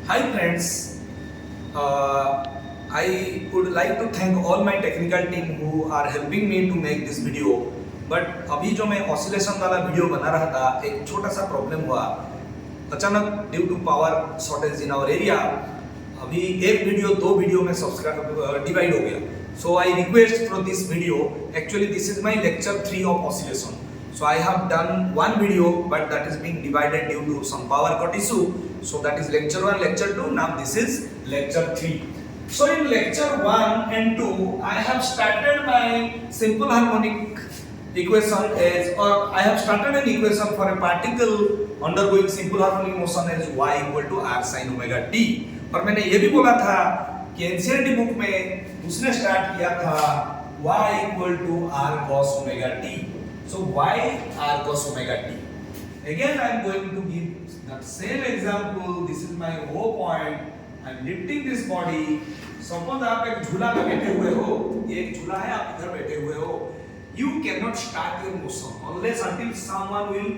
Hi friends, I would like to thank all my technical team who are helping me to make this video. But अभी जो मैं oscillation वाला video बना रहा था, एक छोटा सा प्रॉब्लम हुआ अचानक due to power shortage in our area. अभी एक वीडियो दो वीडियो में सब्सक्राइब डिवाइड हो गया. So I request for this video. Actually, this is my lecture 3 of oscillation. So I have done one video, but that is being divided due to some power cut issue. So that is lecture 1, lecture 2. Now this is lecture 3. So in lecture 1 and 2, I have started my simple harmonic equation as, or I have started an equation for a particle undergoing simple harmonic motion as y equal to r sin omega t. और मैंने ये भी बोला था कि NCERT book में उसने start किया था y equal to r cos omega t. So y r cos omega t. Again I am going to give that same example. This is my O point. I am lifting this body. Suppose आप एक झूला में बैठे हुए हो, ये एक झूला है, आप इधर बैठे हुए हो. You cannot start your motion unless until someone will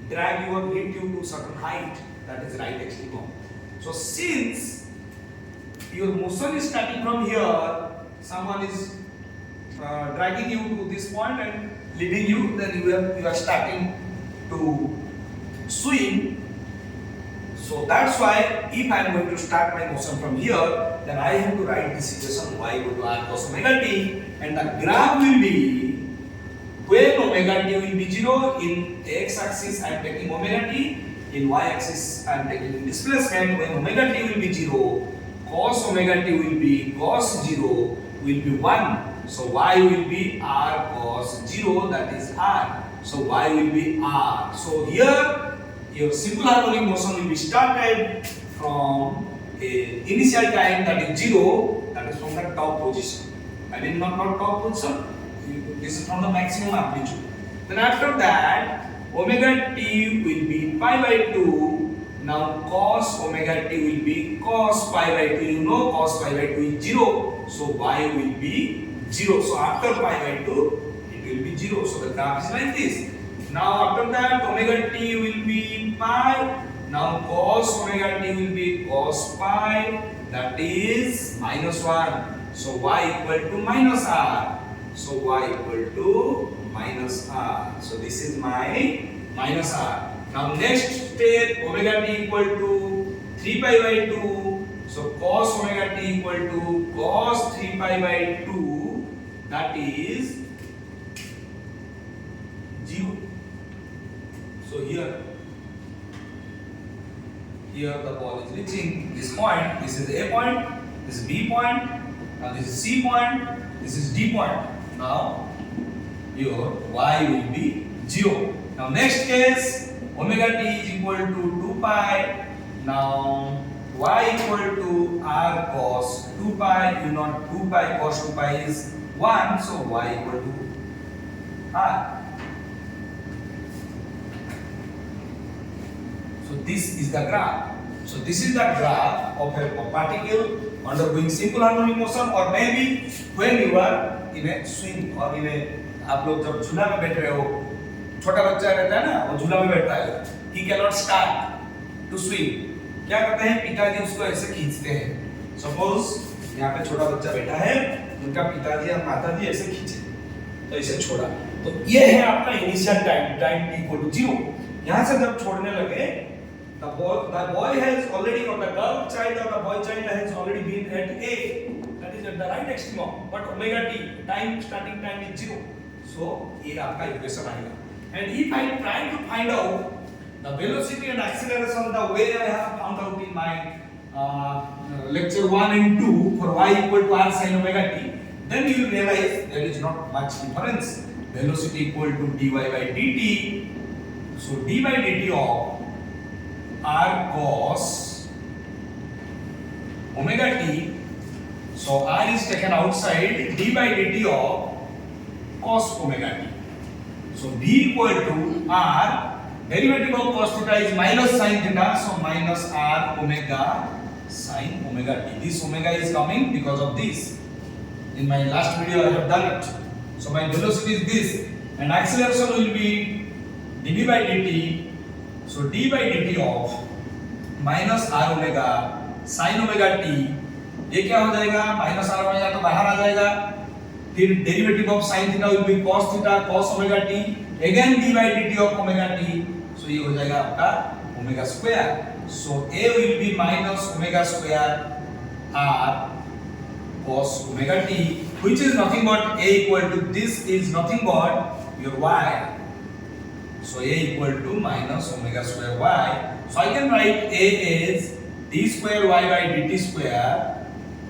drag you or lift you to certain height. That is right extremum. So since your motion is starting from here, someone is dragging you to this point and leading you, then you are starting to swing. So that's why if I am going to start my motion from here, then I have to write this equation y equal to r cos omega t, and the graph will be when omega t will be 0. In x axis I am taking omega t, in y axis I am taking displacement. When omega t will be 0, cos omega t will be cos 0 will be 1. So y will be r cos 0, that is r. So y will be r. So here your simple harmonic motion will be started from a initial time that is 0, that is from the top position. I mean not top position, this is from the maximum amplitude. Then after that omega t will be pi by 2. Now cos omega t will be cos pi by 2. You know cos pi by 2 is 0. So y will be 0. So after pi by 2, it will be 0. So the graph is like this. Now after that omega t will be pi. Now cos omega t will be cos pi. That is minus 1. So y equal to minus r. So y equal to minus r. So this is my minus r. Now next step, omega t equal to 3 pi by 2. So cos omega t equal to cos 3 pi by 2. That is 0. So here the ball is reaching this point. This is A point, this is B point, now this is C point, this is D point. Now your y will be 0. Now next case, omega t is equal to 2 pi. Now y equal to r cos 2 pi. You know 2 pi cos 2 pi is 1. So y equal to r. So this is the graph. So this is the graph of a particle undergoing simple harmonic motion, or maybe when you are in a swing or in a, आप लोग जब झूला में बैठ रहे हो, छोटा बच्चा रहता है ना, वो झूला में बैठता है, he cannot start to swing. क्या करते हैं, पिताजी उसको ऐसे खींचते हैं. Suppose यहाँ पे छोटा बच्चा बैठा है, उनका पिताजी या माताजी ऐसे खींचे, तो इसे छोड़ा. तो ये है आपका initial time t equal to 0. यहाँ से जब छोड़ने लगे, the boy has already, or the girl child or the boy child has already been at A, that is at the right extremum, but omega t starting time is 0. So ये आपका equation आएगा. And if I try to find out the velocity and acceleration the way I have found out in my lecture 1 and 2 for y equal to r sin omega t, then you will realize there is not much difference. Velocity equal to dy by dt. So d by dt of r cos omega t. So r is taken outside, d by dt of cos omega t. So b equal to r, derivative of cos theta is minus sin theta, so minus r omega sin omega t. This omega is coming because of this. In my last video I have done it. So my velocity is this, and acceleration will be dv by dt. So d by dt of minus r omega sin omega t, ये क्या हो जाएगा minus r omega तो बाहर आ जाएगा, फिर derivative of sin theta will be cos theta cos omega t again d by dt of omega t, सो ये हो जाएगा आपका omega square, so a will be minus omega square r cos omega t, which is nothing but a equal to, this is nothing but your y, so a equal to minus omega square y, so I can write a is d square y by dt square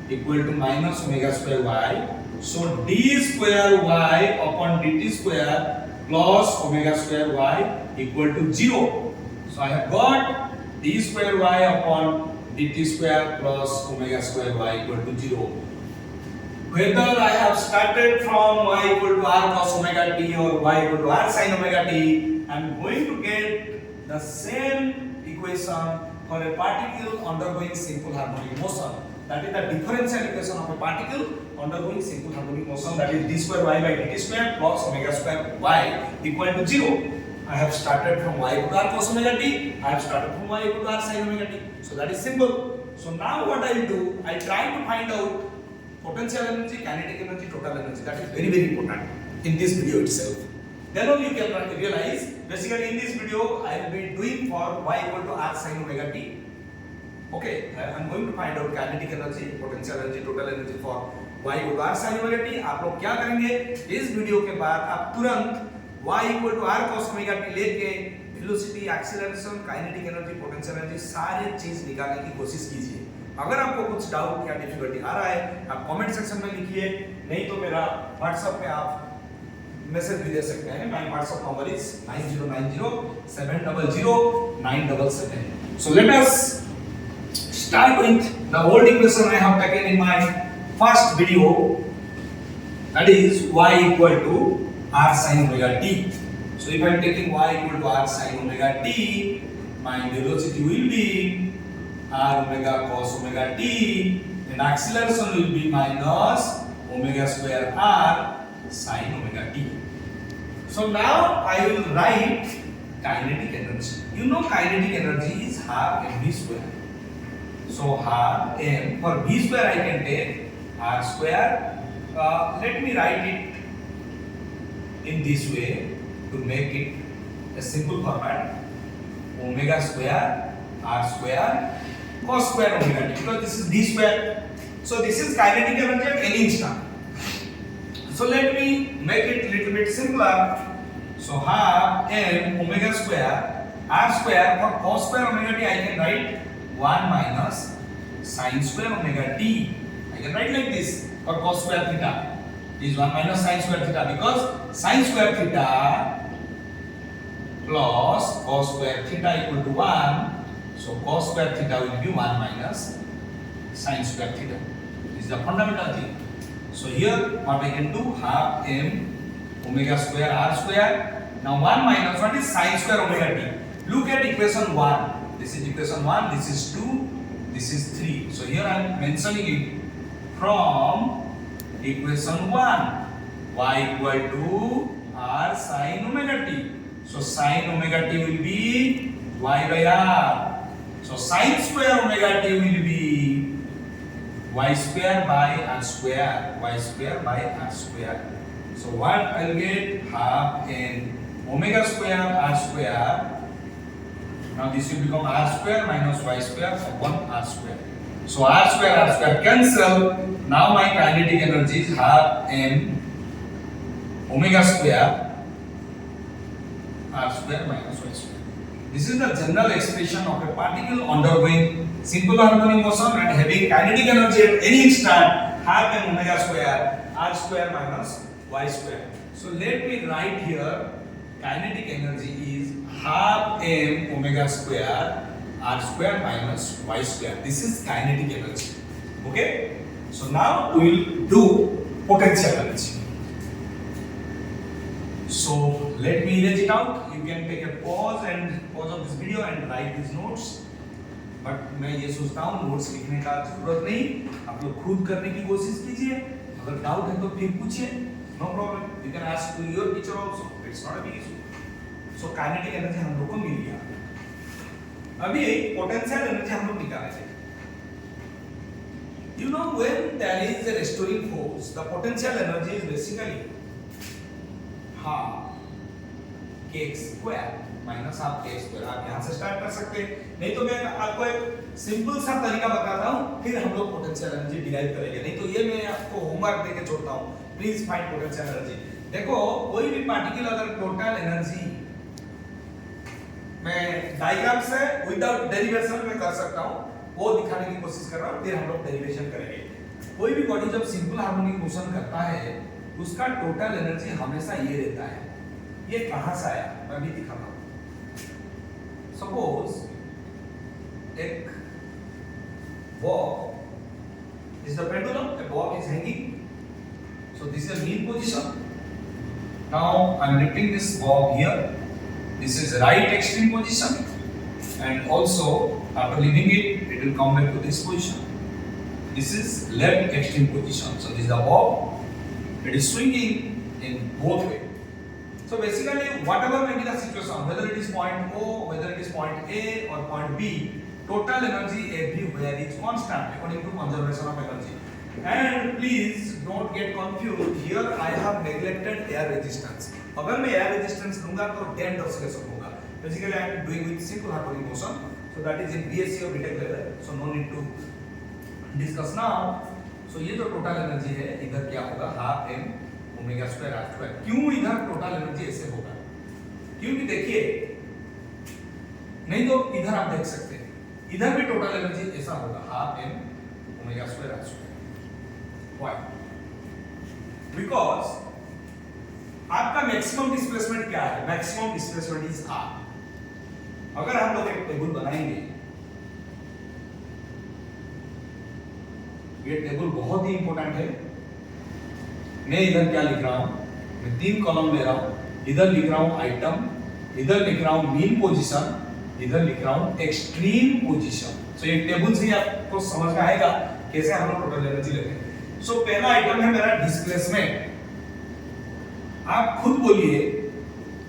equal to minus omega square y, so d square y upon dt square plus omega square y equal to 0, so I have got d square y upon dt square plus omega square y equal to 0. Whether I have started from y equal to r cos omega t or y equal to r sin omega t, I am going to get the same equation for a particle undergoing simple harmonic motion. That is the differential equation of a particle undergoing simple harmonic motion, that is d square y by dt square plus omega square y equal to 0. I have started from y equal to r cos omega t, I have started from y equal to r sin omega t. So that is simple. So now what I will do, I try to find out potential energy, kinetic energy, total energy. That is very very important in this video itself. Then only you can realize, basically in this video I will be doing for y equal to r sin omega t. Okay, I am going to find out kinetic energy, potential energy, total energy for y equal to r sin omega t. आप लोग क्या करेंगे इस video के बाद, आप तुरंत y equal to r cos omega t लेके velocity, acceleration, kinetic energy, potential energy सारे चीज निकालने की कोशिश कीजिए. अगर आपको कुछ डाउट या डिफिकल्टी आ रहा है आप कमेंट सेक्शन में लिखिए, नहीं तो मेरा व्हाट्सएप पे आप मैसेज भी दे सकते हैं. My WhatsApp number is 9090700977. So let us start with the old equation I have taken in my first video, that is y equal to r sin omega t. So if I am taking y equal to r sin omega t, my velocity will be r omega cos omega t and acceleration will be minus omega square r sin omega t. So now I will write kinetic energy. You know kinetic energy is half mv square. So half m, for v square I can take r square. Let me write it in this way to make it a simple format. Omega square r square cos square omega t, because this is v square. So this is kinetic energy at any instant. So let me make it little bit simpler. So half m omega square r square, for cos square omega t I can write 1 minus sin square omega t. I can write like this for cos square theta. This is 1 minus sin square theta, because sin square theta plus cos square theta equal to 1. So cos square theta will be 1 minus sin square theta. This is the fundamental thing. So here what I can do, half m omega square r square. Now 1 minus, what is sin square omega t? Look at equation 1. This is equation 1, this is 2, this is 3. So here I am mentioning it from equation 1. Y equal to r sin omega t. So sin omega t will be y by r. So sin square omega t will be y square by r square. Y square by r square. So what I will get, half n omega square r square. Now this will become r square minus y square upon r square. So r square cancel. Now my kinetic energy is half m omega square r square minus y square. This is the general expression of a particle undergoing simple harmonic motion and having kinetic energy at any instant, half m omega square r square minus y square. So let me write here, kinetic energy is half m omega square r square minus y square. This is kinetic energy. Okay? So now we will do potential energy. So let me erase it out. You can take a pause of this video and write these notes. But मैं ये सोचता हूँ notes लिखने का जरूरत नहीं, आप लोग खुद करने की कोशिश कीजिए. अगर डाउट है तो फिर पूछिए. No problem. You can ask to your teacher also. It's not a big issue. So kinetic energy हम लोग को मिल गया. अभी पोटेंशियल एनर्जी हम लोग निकालेंगे. You know, when there is a restoring force, the potential energy is basically half k square minus half k square. आप यहाँ से स्टार्ट कर सकते हैं, नहीं तो मैं आपको एक सिंपल सा तरीका बताता हूँ, फिर हम लोग पोटेंशियल एनर्जी डिराइव करेंगे। नहीं तो ये मैं आपको होमवर्क देके छोड़ता हूँ, प्लीज फाइंड पोटेंशियल एनर्जी। देखो कोई भी पार्टिकल अगर टोटल एनर्जी मैं डायग्राम से विदाउट डेरिवेशन में कर सकता हूँ, वो दिखाने की कोशिश कर रहा हूँ, फिर हम लोग डेरिवेशन करेंगे। कोई भी बॉडी जब सिंपल हार्मोनिक मोशन करता है उसका टोटल एनर्जी हमेशा ये रहता है। ये कहां से आया मैं भी दिखाता हूं। सपोज एक Bob is the pendulum, a bob is hanging, so this is a mean position. Now I am lifting this bob here, this is right extreme position, and also after leaving it will come back to this position. This is left extreme position, so this is the bob, it is swinging in both ways. So basically whatever may be the situation, whether it is point O, whether it is point A or point B, total energy everywhere is constant according to conservation of energy. And please don't get confused, here I have neglected air resistance. अगर मैं air resistance दूंगा तो dent oscillation होगा. Basically I am doing with simple harmonic motion, so that is in BSc or BTech level, so no need to discuss now. So ये जो total energy है इधर क्या होगा, half m omega square R square. क्यों इधर total energy ऐसे होगा, क्योंकि देखिए नहीं तो इधर आप देख सकते हैं इधर भी टोटल एनर्जी ऐसा होगा, half M omega square R square. Why? Because आपका मैक्सिमम डिस्प्लेसमेंट क्या है, मैक्सिमम डिस्प्लेसमेंट इज आर। अगर हम लोग एक टेबल बनाएंगे, ये टेबल बहुत ही इंपॉर्टेंट है। मैं इधर क्या लिख रहा हूं, मैं 3 कॉलम ले रहा हूं, इधर लिख रहा हूं आइटम, इधर लिख रहा हूं मीन पोजीशन, इधर लिख रहा हूं एक्सट्रीम पोजीशन। सो ये टेबल से ही आपको समझ में आएगा कैसे हम लोग टोटल एनर्जी लेते हैं। सो पहला आइटम है मेरा डिस्प्लेसमेंट। आप खुद बोलिए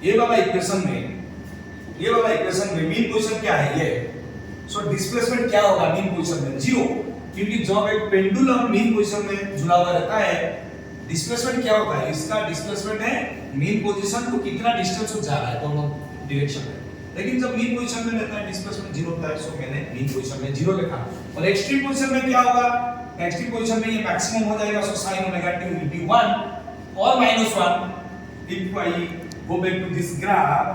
ये वाला इक्वेशन में मीन पोजीशन क्या है ये, सो डिस्प्लेसमेंट क्या होगा मीन पोजीशन में, 0, क्योंकि जब एक पेंडुलम मीन पोजीशन में झुला हुआ रहता है, डिस्प्लेसमेंट क्या होता है, इसका डिस्प्लेसमेंट है मीन पोजीशन को कितना डिस्टेंस जा रहा है दोनों डायरेक्शन में। लेकिन जब मीन पोजीशन में रहता है डिस्प्लेसमेंट 0 होता है, सो मैंने मीन पोजीशन में 0 लिखा। और एक्सट्रीम पोजीशन में क्या होगा, एक्सट्रीम पोजीशन में ये मैक्सिमम हो जाएगा, सो sin omega t will be 1 or -1. If I go back to this graph,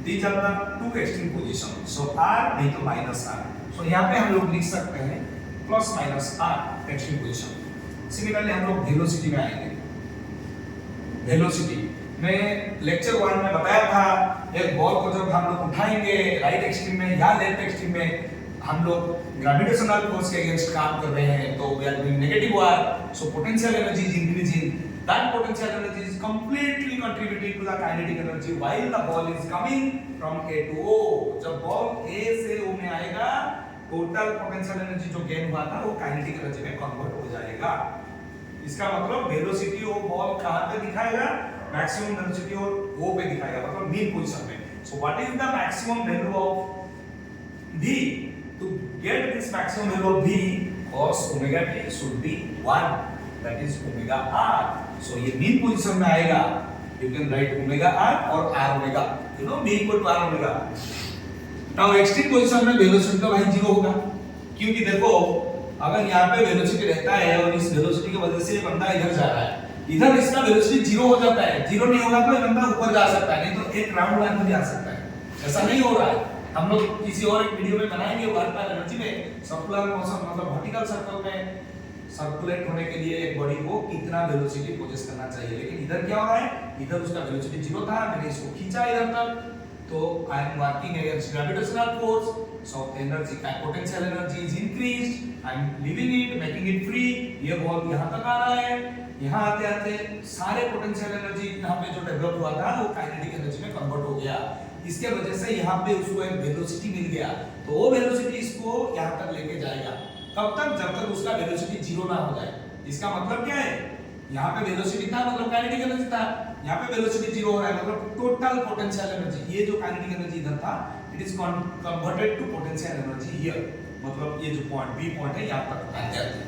these are the two extreme positions, so r नहीं तो -r, so यहाँ पे हम लोग लिख सकते हैं +- r एक्सट्रीम पोजीशन। सिमिलरली हम लोग वेलोसिटी में आएंगे। वेलोसिटी मैं लेक्चर 1 में बताया था, एक बॉल को जब हम लोग उठाएंगे राइट एक्सट्रीम में या लेफ्ट एक्सट्रीम में, हम लोग ग्रेविटेशनल फोर्स के अगेंस्ट काम कर रहे हैं, तो we are doing negative R, so potential energy is increasing, that potential energy is completely contributing to the kinetic energy while the ball is coming from A to O. जब ball A से O में आएगा, total potential energy जो gain हुआ था वो kinetic energy में convert हो जाएगा। इसका मतलब वेलोसिटी ऑफ बॉल कहां पे दिखाएगा, मैक्सिमम वेलोसिटी और ओ पे दिखाएगा, मतलब मीन पोजीशन में। So what is the maximum value of v? To get this maximum value of v, cos omega t should be 1, that is omega r। So ये mean position में आएगा, you can write omega r और r omega, you know v equal to r omega. Now extreme position में velocity तो भाई 0 होगा, क्योंकि देखो अगर यहाँ पे वेलोसिटी रहता है और इस वेलोसिटी की वजह से ये बंदा इधर जा रहा है, इधर इसका वेलोसिटी 0 हो जाता है, 0 नहीं होगा तो ये बंदा ऊपर जा सकता है, नहीं तो एक राउंड लाइन में जा सकता है। ऐसा नहीं हो रहा है, हम लोग किसी और एक वीडियो में बनाएंगे वर्क पर एनर्जी में, सर्कुलर मोशन मतलब वर्टिकल सर्कल में सर्कुलेट होने के लिए एक बॉडी को कितना वेलोसिटी पोजेस करना चाहिए। लेकिन इधर क्या हो रहा है, इधर उसका वेलोसिटी 0 था, मैंने इसको खींचा इधर तक, तो I am working against gravitational force, so energy का potential energy is increased, I am leaving it, making it free. ये बॉल यहां तक आ रहा है, यहां आते आते सारे पोटेंशियल एनर्जी यहां पे जो डेवलप हुआ था वो काइनेटिक एनर्जी में कन्वर्ट हो गया। इसके वजह से यहां पे उसको एक वेलोसिटी मिल गया, तो वो वेलोसिटी इसको यहां तक लेके जाएगा। कब तक? जब तक उसका वेलोसिटी 0 ना हो जाए। इसका मतलब क्या है, यहाँ पे वेलोसिटी था मतलब काइनेटिक एनर्जी था, यहाँ पे वेलोसिटी 0 हो रहा है मतलब टोटल पोटेंशियल एनर्जी, ये जो काइनेटिक एनर्जी इधर था it is converted to potential energy here, मतलब ये जो पॉइंट बी पॉइंट है यहाँ तक आते आते।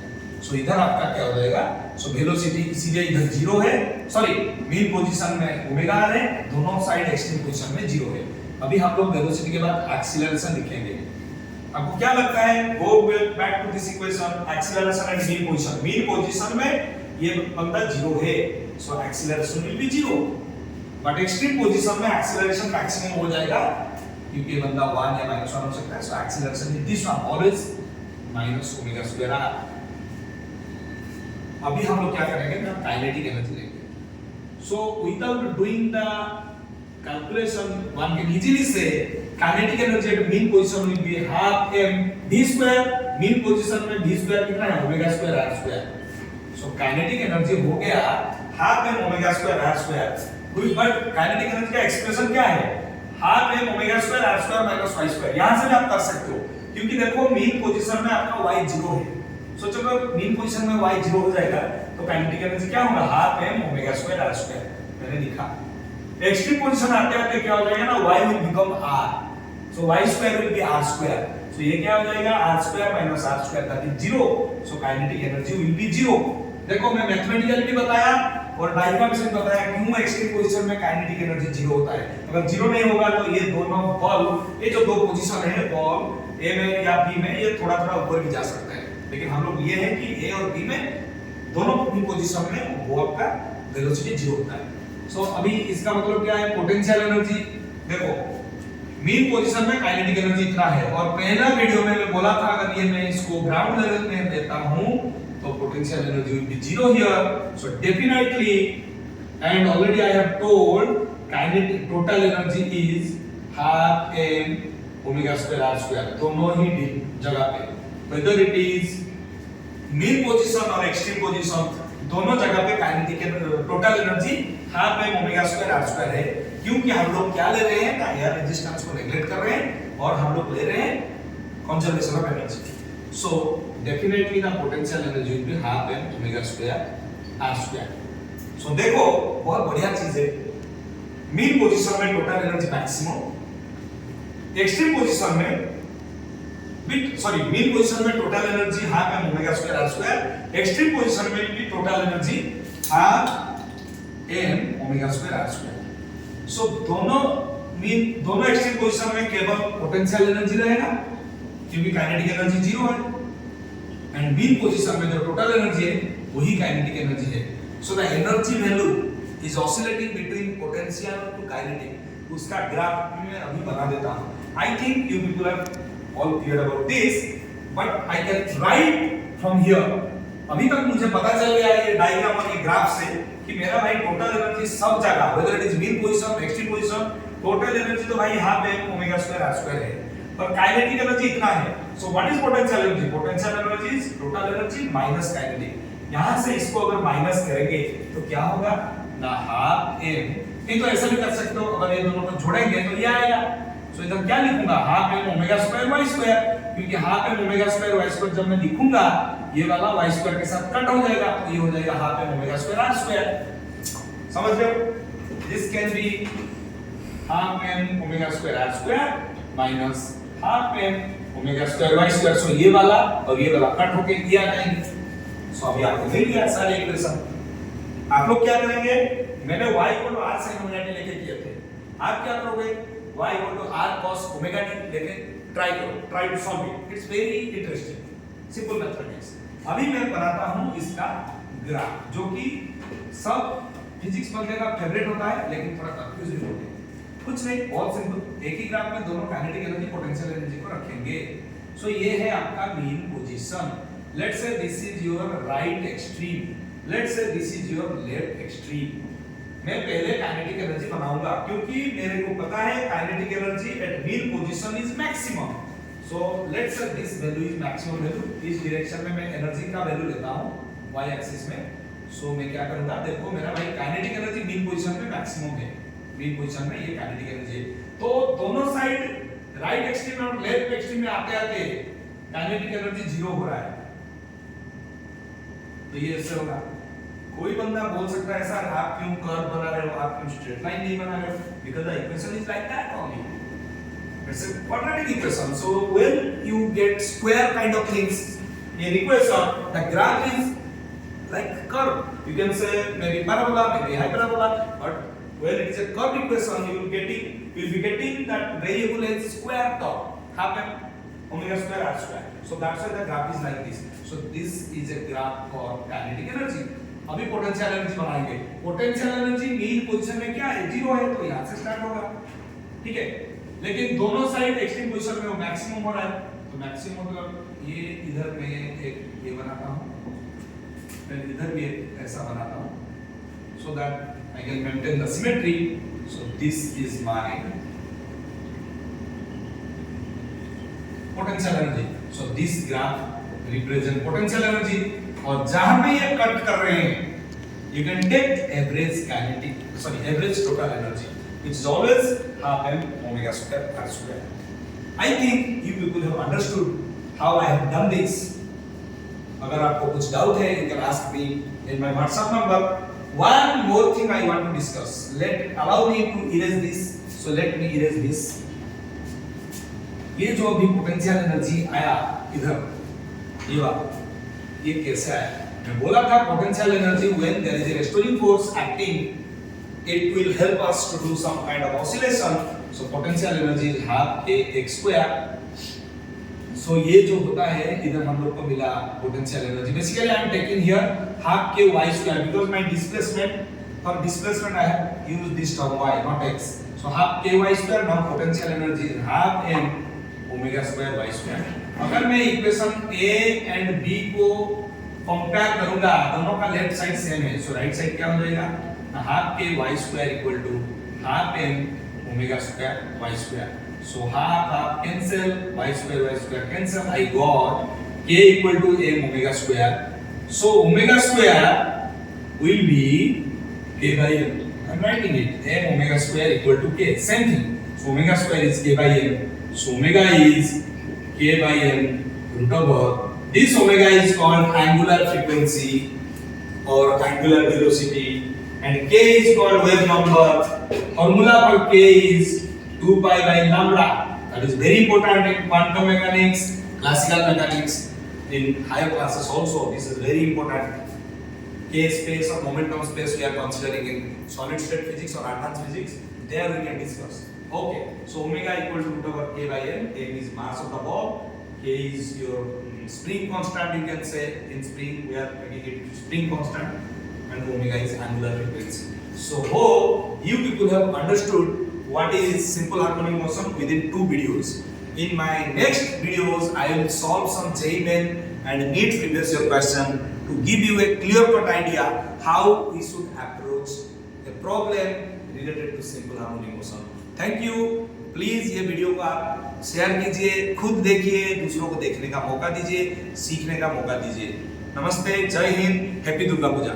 सो इधर आपका क्या हो जाएगा, सो वेलोसिटी इसीलिए इधर 0 है, सॉरी मीन पोजीशन में ओमेगा आर है, दोनों साइड एक्सट्रीम पोजीशन में 0 है। अभी हम लोग वेलोसिटी के बाद एक्सीलरेशन लिखेंगे। आपको क्या लगता है, go back to this equation, acceleration and mean position में ये बंदा 0 है, so acceleration will be 0, but extreme position में एक्सीलरेशन मैक्सिमम हो जाएगा क्योंकि बंदा 1 या -1 हो सकता है, so acceleration is this one always minus omega square R. अभी हम लोग क्या करेंगे ना, काइनेटिक एनर्जी लेंगे। So without doing the calculation one can easily say kinetic energy at mean position will be half m d square, mean position में d square कितना है, omega square r square. So kinetic energy हो गया half m omega square r square, but kinetic energy का expression क्या है, half m omega square r square minus y square. यहां से भी आप कर सकते हो क्योंकि देखो मीन पोजीशन में आपका y 0 है, सो जब मीन पोजीशन में y 0 हो जाएगा तो काइनेटिक एनर्जी क्या होगा, half m omega square r square, मैंने लिखा। एक्सट्रीम पोजीशन आते आते क्या हो जाएगा ना, y will become r, so y square will be r square, so ये क्या हो जाएगा, r square minus r square that is 0, so kinetic energy will be 0। देखो मैं मैथमेटिकली भी बताया और डायग्राम से भी बताया क्यों एक्सट्रीम पोजीशन में काइनेटिक एनर्जी 0 होता है। अगर 0 नहीं होगा तो ये दोनों बॉल, ये जो दो पोजीशन है बॉल ए में या बी में, ये थोड़ा थोड़ा ऊपर भी जा सकता है, लेकिन हम लोग ये है कि ए और बी में दोनों पोजीशन में बॉल का वेलोसिटी 0 होता है। सो अभी इसका मतलब क्या है, पोटेंशियल एनर्जी देखो मीन पोजीशन में काइनेटिक एनर्जी इतना है, और पहला वीडियो में मैं बोला था अगर ये मैं इसको ग्राउंड लेवल में देता हूं तो potential energy will be 0 here, so definitely and already I have told kinetic total energy is half m omega square r square, दोनों ही जगह पे, whether it is mean position और एक्सट्रीम पोजीशन, दोनों जगह पे kinetic total energy half m omega square r square है, क्योंकि हम लोग क्या ले रहे हैं ना, एयर रेजिस्टेंस को नेगलेक्ट कर रहे हैं और हम लोग ले रहे हैं conservation of energy. So definitely the potential energy will be half m omega square r square. So देखो बहुत बढ़िया चीज है, मीन पोजीशन में total energy maximum, extreme position में मीन पोजीशन में total energy half m omega square r square, extreme position में भी total energy half m omega square r square. So दोनों एक्सट्रीम पोजीशन में केवल पोटेंशियल एनर्जी रहेगा क्योंकि काइनेटिक एनर्जी 0 है, एंड मीन पोजीशन में जो टोटल एनर्जी है वही काइनेटिक एनर्जी है। So the energy value is oscillating between potential to kinetic, उसका ग्राफ मैं अभी बना देता हूं। I think you people are all clear about this, but I can write from here. अभी तक मुझे पता चल गया ये डायग्राम और ये ग्राफ से कि मेरा भाई टोटल एनर्जी सब जगह, whether it is mean position extreme position, total energy तो भाई half m omega square r square है, पर काइनेटिक एनर्जी इतना है। सो what is potential energy, potential energy is total energy minus kinetic. यहां से इसको अगर माइनस करेंगे तो क्या होगा ना, हाफ m, नहीं तो ऐसा भी कर सकते हो, अगर ये दोनों को जोड़ेंगे तो ये आएगा। सो इधर क्या लिखूंगा, half m omega square y square, क्योंकि half m omega square y square जब मैं लिखूंगा ये वाला y स्क्वायर के साथ कट हो जाएगा, तो ये हो जाएगा half m omega square r square. समझ रहे हो, this can be half m omega square r square minus half m omega square y square. So ये वाला और ये वाला कट होके ये आ जाएंगे। सो अभी आपको मिल गया सारे इक्वेशन। आप लोग क्या करेंगे, मैंने y को r sin ओमेगा t लेके किए थे, आप क्या करोगे, y को r cos ओमेगा t लेके try to solve it, it's very interesting, simple mathematics. अभी मैं बनाता हूं इसका ग्राफ, जो कि सब फिजिक्स पढ़ने का फेवरेट होता है लेकिन थोड़ा कंफ्यूजिंग होता है। कुछ नहीं, बहुत सिंपल, एक ही ग्राफ में दोनों काइनेटिक एनर्जी पोटेंशियल एनर्जी को रखेंगे। सो ये है आपका mean position, let's say this is your right extreme, let's say this is your left extreme. मैं पहले काइनेटिक एनर्जी बनाऊंगा क्योंकि मेरे को पता है kinetic energy at mean position is maximum. So let's say this value is maximum value, इस direction में मैं एनर्जी का वैल्यू लेता हूं y एक्सिस में। सो मैं क्या करूंगा, देखो मेरा भाई काइनेटिक एनर्जी मीन पोजीशन में मैक्सिमम है, मीन पोजीशन में ये काइनेटिक एनर्जी है, तो दोनों साइड राइट एक्सट्रीम और लेफ्ट एक्सट्रीम में आते आते काइनेटिक एनर्जी 0 हो रहा है, तो ये ऐसे होगा। कोई बंदा बोल सकता है सर आप क्यों कर्व बना रहे हो, आप क्यों स्ट्रेट लाइन नहीं बना रहे हो, because the equation is like that only, it's a quadratic equation. So when you get square kind of things, in equation, the graph is like curve. You can say maybe parabola, maybe hyperbola, but when it is a curved equation, you will be getting that variable as square term, half m omega square r square. So that's why the graph is like this. So this is a graph for kinetic energy. अभी potential energy बनाएंगे. Potential energy mean position में क्या है, zero है, तो यहाँ से start होगा. ठीक है, लेकिन दोनों साइड एक्सट्रीम पोजीशन में वो मैक्सिमम हो रहा है. तो मैक्सिमम मतलब ये इधर में एक ये बनाता हूँ, मैं इधर भी ऐसा बनाता हूँ, so that I can maintain the symmetry. So this is my potential energy. So this graph represent potential energy. और जहां पे ये कट कर रहे हैं, you can take average total energy, which is always half m omega square r square. I think you people have understood how I have done this. अगर आपको कुछ डाउट है, you can ask me in my WhatsApp number. One more thing I want to discuss. Allow me to erase this. So let me erase this. ये जो अभी potential energy आया इधर, ये वाला, ये कैसे आया? मैं बोला था potential energy when there is a restoring force acting, it will help us to do some kind of oscillation. So potential energy is half a x square. So ये जो होता है इधर हम लोग को मिला potential energy. Basically I am taking here half k y square because my displacement I have used this term y not x. So half k y square. Now potential energy is half m omega square y square. अगर मैं equation a and b को compare करूंगा, दोनों का left side same है, सो right side क्या हो जाएगा, हाफ के y square equal to half m omega square y square. So half cancel, y square cancel, I got k equal to m omega square. So omega square will be k by m. I am writing it, m omega square equal to k, same thing. So omega square is k by m. So omega is k by m root over. This omega is called angular frequency or angular velocity, and k is called wave number. Formula for k is 2 pi by lambda. That is very important in quantum mechanics, classical mechanics, in higher classes also. This is very important. K space or momentum space we are considering in solid state physics or advanced physics. There we can discuss. Okay, so omega equal to root over k by m. M is mass of the ball. K is your spring constant, you can say. In spring we are making it spring constant, and omega is angular frequency. So hope you people have understood what is simple harmonic motion within 2 videos. In my next videos I will solve some JEE and NEET previous year question to give you a clear cut idea how we should approach a problem related to simple harmonic motion. Thank you. Please ये video को आप share कीजिए, खुद देखिए, दूसरों को देखने का मौका दीजिए, सीखने का मौका दीजिए. नमस्ते, जय हिंद, हैप्पी दुर्गा पूजा.